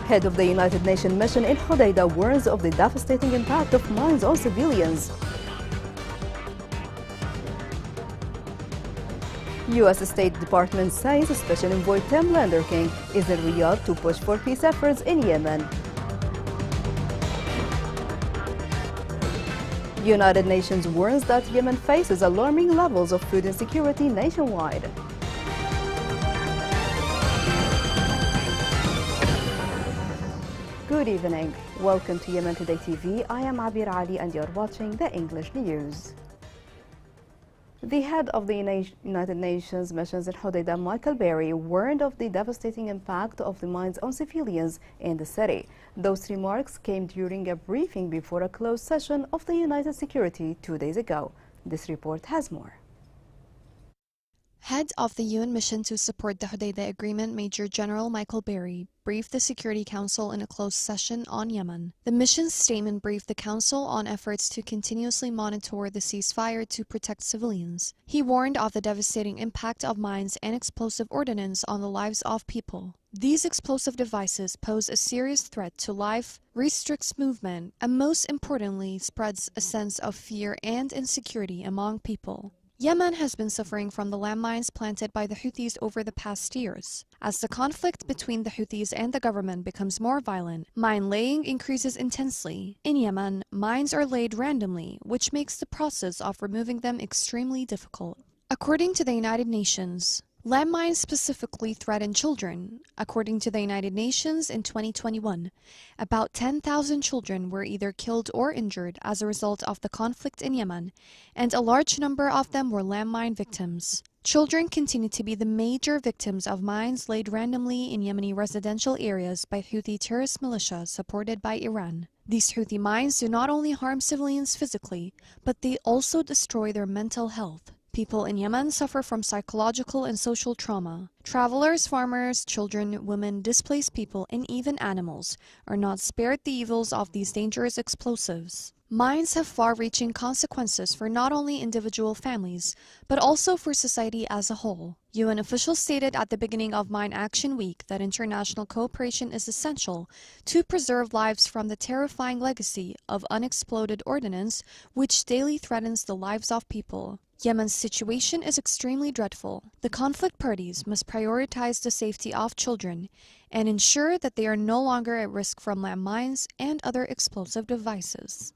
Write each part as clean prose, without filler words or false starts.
Head of the United Nations mission in Hodeidah warns of the devastating impact of mines on civilians. U.S. State Department says Special Envoy Tim King is in Riyadh to push for peace efforts in Yemen. United Nations warns that Yemen faces alarming levels of food insecurity nationwide. Good evening. Welcome to Yemen Today TV. I am Abir Ali and you're watching the English News. The head of the United Nations missions in Hodeidah, Michael Berry, warned of the devastating impact of the mines on civilians in the city. Those remarks came during a briefing before a closed session of the United Security 2 days ago. This report has more. Head of the UN mission to support the Hodeidah Agreement, Major General Michael Berry, briefed the Security Council in a closed session on Yemen. The mission's statement briefed the Council on efforts to continuously monitor the ceasefire to protect civilians. He warned of the devastating impact of mines and explosive ordnance on the lives of people. These explosive devices pose a serious threat to life, restricts movement, and most importantly, spreads a sense of fear and insecurity among people. Yemen has been suffering from the landmines planted by the Houthis over the past years. As the conflict between the Houthis and the government becomes more violent, mine laying increases intensely. In Yemen, mines are laid randomly, which makes the process of removing them extremely difficult. According to the United Nations, landmines specifically threaten children. According to the United Nations, in 2021, about 10,000 children were either killed or injured as a result of the conflict in Yemen, and a large number of them were landmine victims. Children continue to be the major victims of mines laid randomly in Yemeni residential areas by Houthi terrorist militia supported by Iran. These Houthi mines do not only harm civilians physically, but they also destroy their mental health. People in Yemen suffer from psychological and social trauma. Travelers, farmers, children, women, displaced people, and even animals are not spared the evils of these dangerous explosives. Mines have far-reaching consequences for not only individual families, but also for society as a whole. UN officials stated at the beginning of Mine Action Week that international cooperation is essential to preserve lives from the terrifying legacy of unexploded ordnance which daily threatens the lives of people. Yemen's situation is extremely dreadful. The conflict parties must prioritize the safety of children and ensure that they are no longer at risk from landmines and other explosive devices.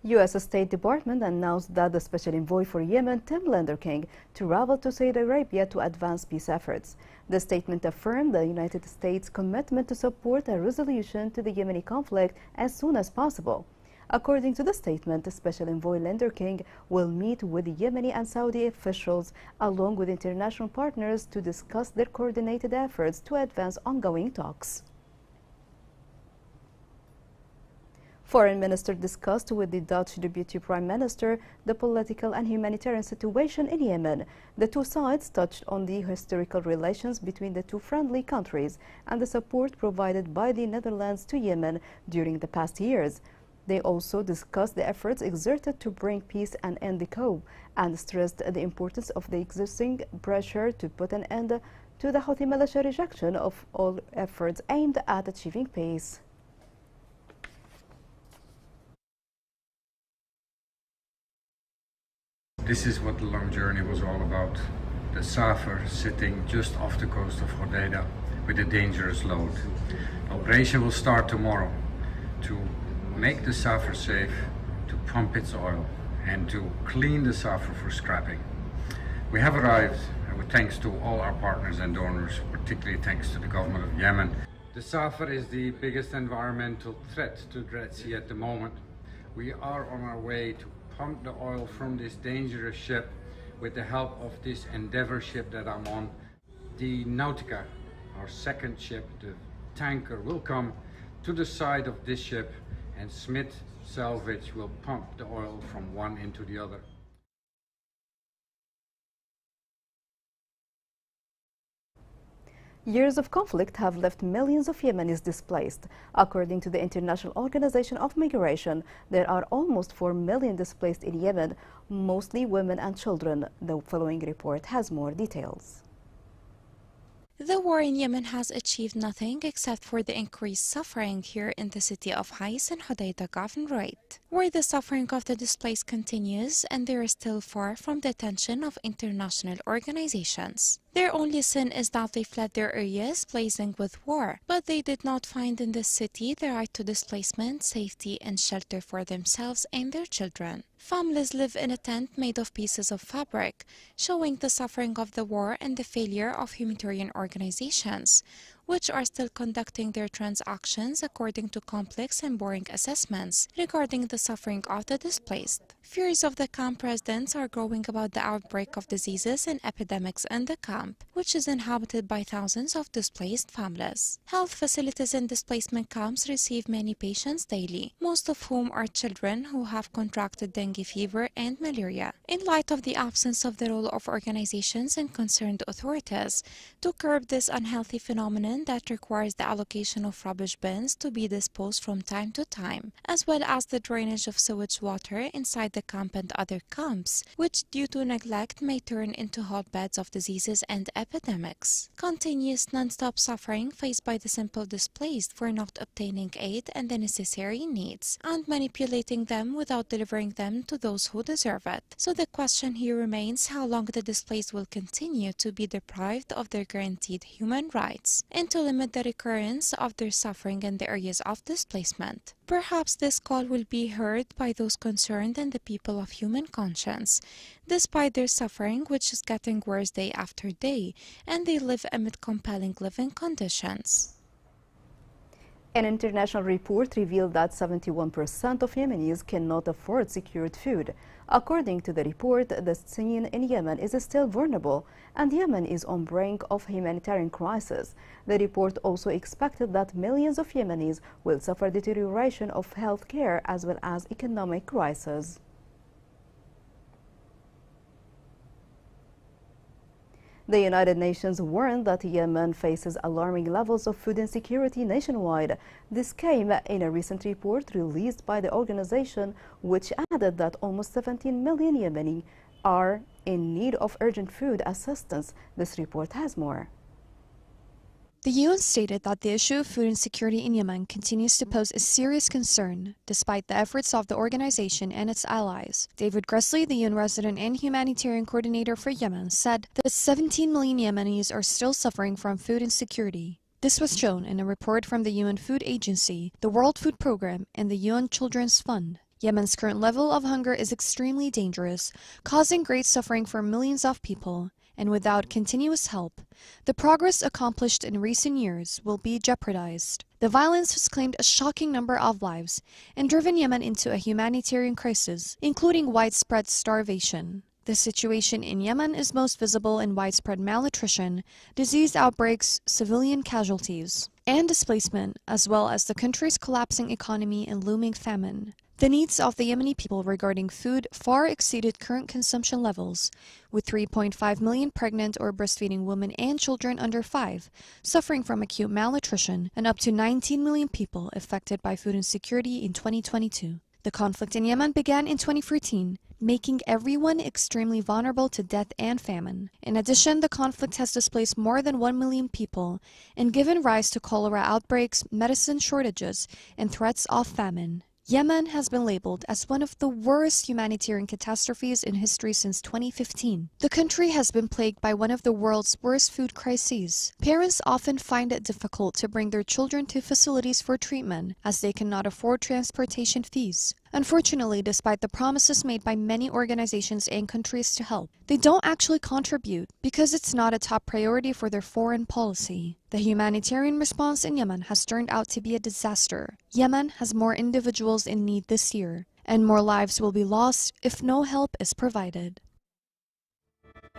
U.S. State Department announced that the Special Envoy for Yemen, Tim King, traveled to Saudi Arabia to advance peace efforts. The statement affirmed the United States' commitment to support a resolution to the Yemeni conflict as soon as possible. According to the statement, Special Envoy King will meet with Yemeni and Saudi officials along with international partners to discuss their coordinated efforts to advance ongoing talks. Foreign Minister discussed with the Dutch Deputy Prime Minister the political and humanitarian situation in Yemen. The two sides touched on the historical relations between the two friendly countries and the support provided by the Netherlands to Yemen during the past years. They also discussed the efforts exerted to bring peace and end the coup, and stressed the importance of the existing pressure to put an end to the Houthi militia rejection of all efforts aimed at achieving peace. This is what the long journey was all about. The Safar sitting just off the coast of Hodeidah with a dangerous load. The operation will start tomorrow to make the Safar safe, to pump its oil and to clean the Safar for scrapping. We have arrived, with thanks to all our partners and donors, particularly thanks to the government of Yemen. The Safar is the biggest environmental threat to the Red Sea at the moment. We are on our way to pump the oil from this dangerous ship with the help of this Endeavour ship that I'm on. The Nautica, our second ship, the tanker, will come to the side of this ship, and Smith Salvage will pump the oil from one into the other. Years of conflict have left millions of Yemenis displaced. According to the International Organization of Migration, there are almost 4 million displaced in Yemen, mostly women and children. The following report has more details. The war in Yemen has achieved nothing except for the increased suffering here in the city of Hais and Hodeidah Governorate, where the suffering of the displaced continues and they are still far from the attention of international organizations. Their only sin is that they fled their areas blazing with war, but they did not find in this city the right to displacement, safety, and shelter for themselves and their children. Families live in a tent made of pieces of fabric, showing the suffering of the war and the failure of humanitarian organizations, which are still conducting their transactions according to complex and boring assessments regarding the suffering of the displaced. Fears of the camp residents are growing about the outbreak of diseases and epidemics in the camp, which is inhabited by thousands of displaced families. Health facilities in displacement camps receive many patients daily, most of whom are children who have contracted dengue fever and malaria. In light of the absence of the role of organizations and concerned authorities to curb this unhealthy phenomenon that requires the allocation of rubbish bins to be disposed from time to time, as well as the drainage of sewage water inside the camp and other camps, which due to neglect may turn into hotbeds of diseases and epidemics. Continuous non-stop suffering faced by the simple displaced for not obtaining aid and the necessary needs, and manipulating them without delivering them to those who deserve it. So the question here remains how long the displaced will continue to be deprived of their guaranteed human rights, and to limit the recurrence of their suffering in the areas of displacement. Perhaps this call will be heard by those concerned and the people of human conscience, despite their suffering, which is getting worse day after day, and they live amid compelling living conditions. An international report revealed that 71% of Yemenis cannot afford secured food. According to the report, the scene in Yemen is still vulnerable, and Yemen is on brink of humanitarian crisis. The report also expected that millions of Yemenis will suffer deterioration of health care as well as economic crisis. The United Nations warned that Yemen faces alarming levels of food insecurity nationwide. This came in a recent report released by the organization, which added that almost 17 million Yemeni are in need of urgent food assistance. This report has more. The UN stated that the issue of food insecurity in Yemen continues to pose a serious concern, despite the efforts of the organization and its allies. David Gressley, the UN resident and humanitarian coordinator for Yemen, said that 17 million Yemenis are still suffering from food insecurity. This was shown in a report from the UN Food Agency, the World Food Programme, and the UN Children's Fund. Yemen's current level of hunger is extremely dangerous, causing great suffering for millions of people. And without continuous help, the progress accomplished in recent years will be jeopardized. The violence has claimed a shocking number of lives and driven Yemen into a humanitarian crisis, including widespread starvation. The situation in Yemen is most visible in widespread malnutrition, disease outbreaks, civilian casualties, and displacement, as well as the country's collapsing economy and looming famine. The needs of the Yemeni people regarding food far exceeded current consumption levels, with 3.5 million pregnant or breastfeeding women and children under 5 suffering from acute malnutrition, and up to 19 million people affected by food insecurity in 2022. The conflict in Yemen began in 2014, making everyone extremely vulnerable to death and famine. In addition, the conflict has displaced more than 1 million people and given rise to cholera outbreaks, medicine shortages, and threats of famine. Yemen has been labeled as one of the worst humanitarian catastrophes in history since 2015. The country has been plagued by one of the world's worst food crises. Parents often find it difficult to bring their children to facilities for treatment, as they cannot afford transportation fees. Unfortunately, despite the promises made by many organizations and countries to help, they don't actually contribute because it's not a top priority for their foreign policy. The humanitarian response in Yemen has turned out to be a disaster. Yemen has more individuals in need this year, and more lives will be lost if no help is provided.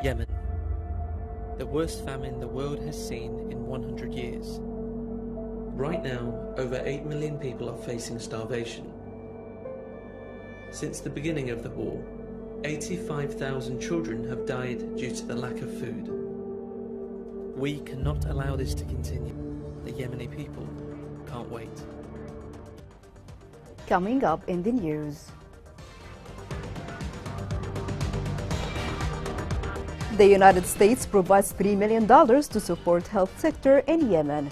Yemen, the worst famine the world has seen in 100 years. Right now, over 8 million people are facing starvation. Since the beginning of the war, 85,000 children have died due to the lack of food. We cannot allow this to continue. The Yemeni people can't wait. Coming up in the news. The United States provides $3 million to support health sector in Yemen.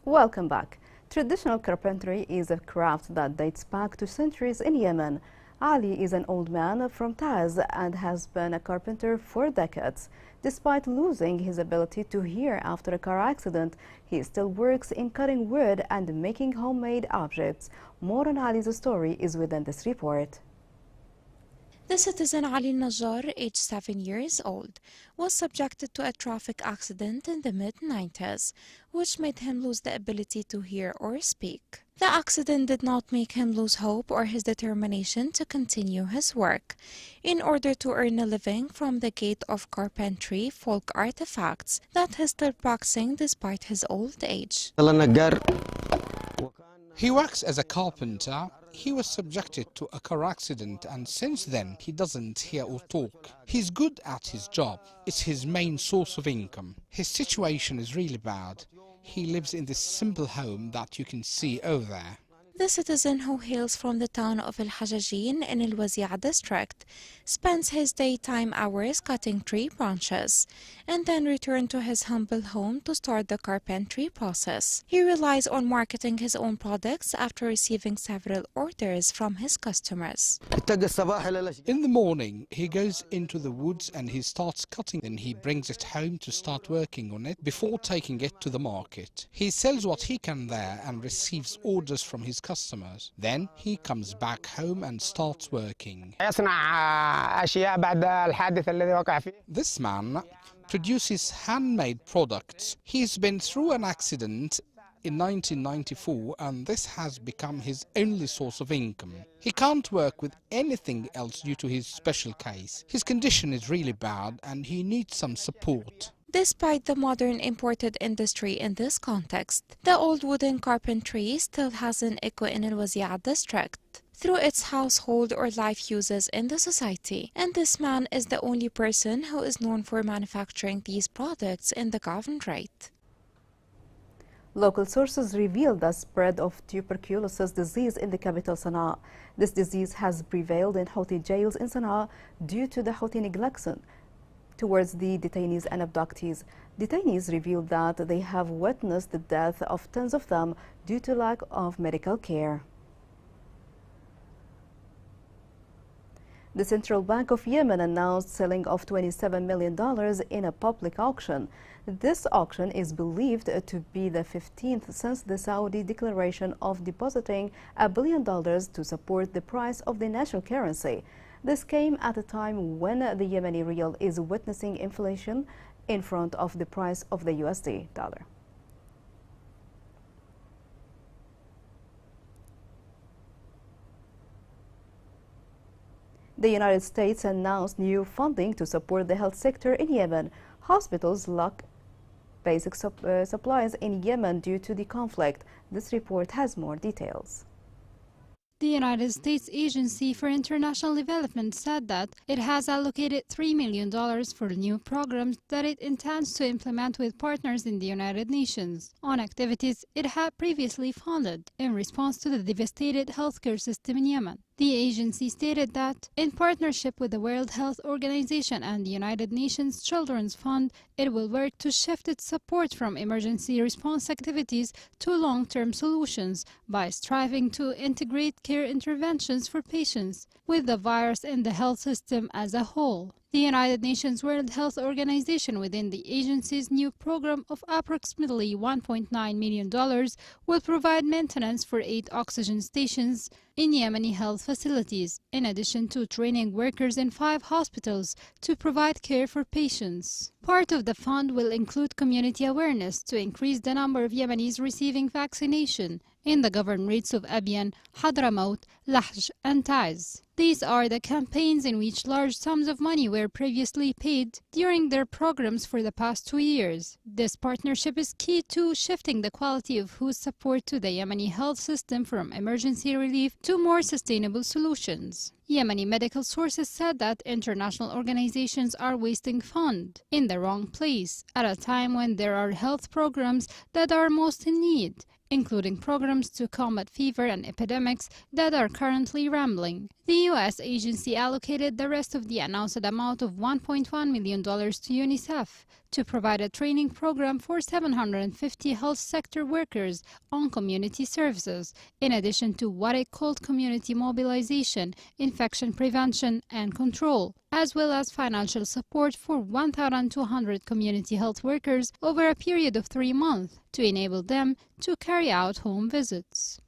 Welcome back. Traditional carpentry is a craft that dates back to centuries in Yemen. Ali is an old man from Taz and has been a carpenter for decades. Despite losing his ability to hear after a car accident, he still works in cutting wood and making homemade objects. More on Ali's story is within this report. The citizen Ali Najjar, aged 7 years old, was subjected to a traffic accident in the mid-90s, which made him lose the ability to hear or speak. The accident did not make him lose hope or his determination to continue his work. In order to earn a living from the gate of carpentry folk artifacts that he's still practicing despite his old age. He works as a carpenter. He was subjected to a car accident and since then he doesn't hear or talk. He's good at his job. It's his main source of income. His situation is really bad. He lives in this simple home that you can see over there. The citizen, who hails from the town of Al-Hajajin in Al-Wazia district, spends his daytime hours cutting tree branches and then returns to his humble home to start the carpentry process. He relies on marketing his own products after receiving several orders from his customers. In the morning, he goes into the woods and he starts cutting. Then he brings it home to start working on it before taking it to the market. He sells what he can there and receives orders from his customers. Then he comes back home and starts working. This man produces handmade products. He's been through an accident in 1994 and this has become his only source of income. He can't work with anything else due to his special case. His condition is really bad and he needs some support. Despite the modern imported industry in this context, the old wooden carpentry still has an echo in Al-Wazia district through its household or life uses in the society, and this man is the only person who is known for manufacturing these products in the governorate. Local sources reveal the spread of tuberculosis disease in the capital Sana'a. This disease has prevailed in Houthi jails in Sana'a due to the Houthi neglection towards the detainees and abductees. Detainees revealed that they have witnessed the death of tens of them due to lack of medical care. The Central Bank of Yemen announced selling of $27 million in a public auction. This auction is believed to be the 15th since the Saudi declaration of depositing $1 billion to support the price of the national currency. This came at a time when the Yemeni rial is witnessing inflation in front of the price of the USD dollar. The United States announced new funding to support the health sector in Yemen. Hospitals lack basic supplies in Yemen due to the conflict. This report has more details. The United States Agency for International Development said that it has allocated $3 million for new programs that it intends to implement with partners in the United Nations on activities it had previously funded in response to the devastated healthcare system in Yemen. The agency stated that, in partnership with the World Health Organization and the United Nations Children's Fund, it will work to shift its support from emergency response activities to long-term solutions by striving to integrate care interventions for patients with the virus in the health system as a whole. The United Nations World Health Organization, within the agency's new program of approximately $1.9 million, will provide maintenance for 8 oxygen stations in Yemeni health facilities, in addition to training workers in 5 hospitals to provide care for patients. Part of the fund will include community awareness to increase the number of Yemenis receiving vaccination in the governorates of Abiyan, Hadramaut, Lahj, and Taiz. These are the campaigns in which large sums of money were previously paid during their programs for the past 2 years. This partnership is key to shifting the quality of food support to the Yemeni health system from emergency relief to more sustainable solutions. Yemeni medical sources said that international organizations are wasting funds in the wrong place at a time when there are health programs that are most in need, including programs to combat fever and epidemics that are currently rambling. The U.S. agency allocated the rest of the announced amount of $1.1 million to UNICEF to provide a training program for 750 health sector workers on community services, in addition to what it called community mobilization, infection prevention and control, as well as financial support for 1,200 community health workers over a period of 3 months to enable them to carry out home visits.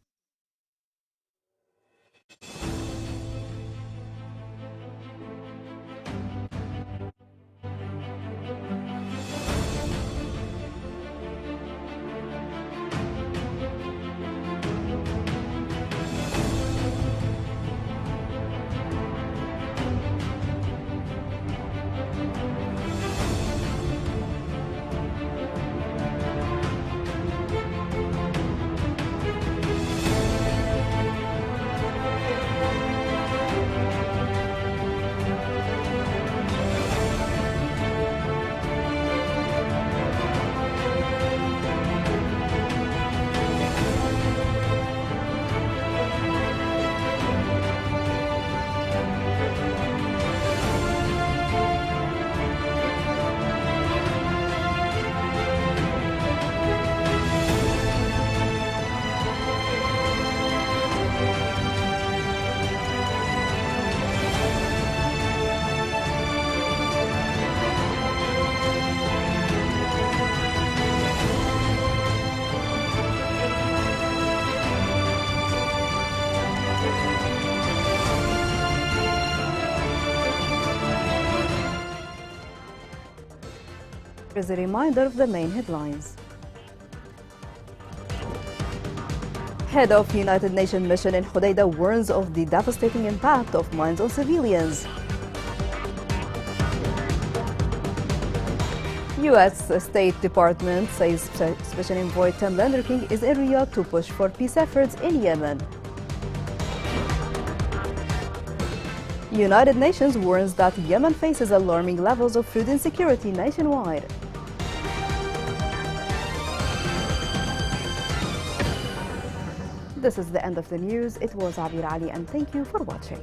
Here's a reminder of the main headlines. Head of United Nations mission in Hodeidah warns of the devastating impact of mines on civilians. U.S. State Department says Special Envoy Tim Lenderking is in Riyadh to push for peace efforts in Yemen. United Nations warns that Yemen faces alarming levels of food insecurity nationwide. This is the end of the news. It was Abir Ali, and thank you for watching.